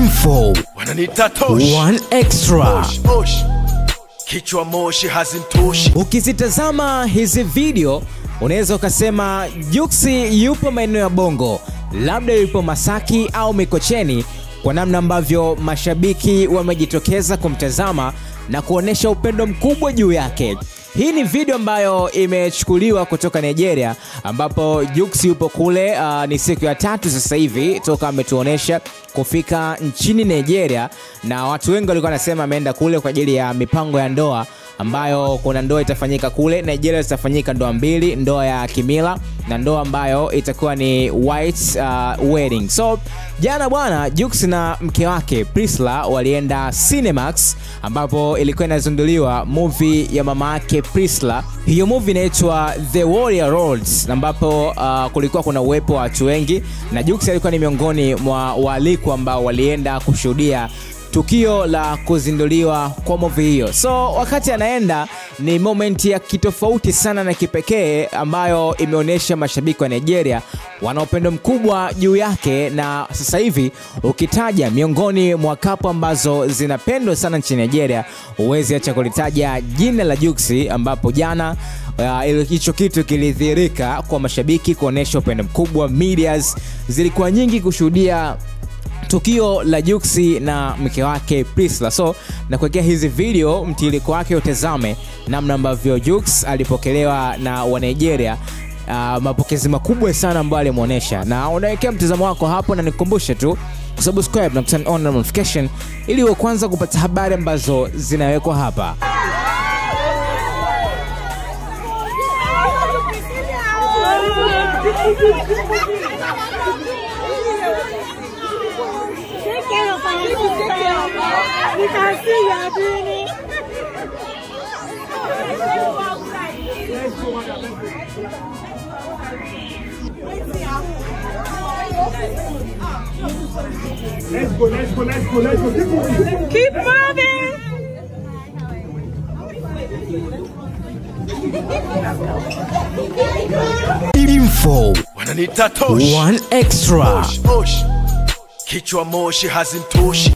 Info wananiita Tosh One Extra. Kichwa moshi hazimtoshi. Ukizitazama hizi video unaweza ukasema Jux yupo maeneo ya Bongo, labda yupo Masaki au Mikocheni, kwa namna ambavyo mashabiki wamejitokeza kumtazama na kuonesha upendo mkubwa juu yake. Hii ni video ambayo imechukuliwa kutoka Nigeria, ambapo Jux yupo kule. Ni siku ya 3 sasa hivi toka ametuonesha kufika nchini Nigeria, na watu wengi walikuwa wanasema ameenda kule kwa ajili ya mipango ya ndoa, ambayo kuna ndoa itafanyika kule Nigeria. Zitafanyika ndoa mbili, ndoa ya kimila na ndoa ambayo itakuwa ni white wedding. So jana bwana, Jux na mke wake Priscilla walienda Cinemax, ambapo ilikuwa inazinduliwa movie ya mama yake Priscilla. Hiyo movie inaitwa The Warrior Roads, ambapo kulikuwa kuna uwepo wa watu wengi, na Jux alikuwa ni miongoni mwa waalikwa ambao walienda kushuhudia tukio la kuzinduliwa kwa movie hiyo. So wakati anaenda, ni moment ya kitofauti sana na kipekee, ambayo imeonyesha mashabiki wa Nigeria wana upendo mkubwa juu yake. Na sasa hivi ukitaja miongoni mwa kapu ambazo zinapendwa sana nchini Nigeria, huwezi acha kulitaja jina la Jux, ambapo jana hicho kitu kilidhihirika kwa mashabiki kuonesha upendo mkubwa. Medias zilikuwa nyingi kushuhudia tukio la Jux na mke wake Priscilla. So na kuwekea hizi video mtiririko wake, utazame namna ambavyo Jux alipokelewa na wa Nigeria. Mapokezi makubwa sana ambayo alimuonesha, na unawekea mtazamo wako hapo, na nikukumbushe tu subscribe na turn on notification ili uwe kwanza kupata habari ambazo zinawekwa hapa. You can see you are doing it. Let's go. Keep moving. Info wananiita Tosh One Extra. Kichwa moshi hazimtoshi.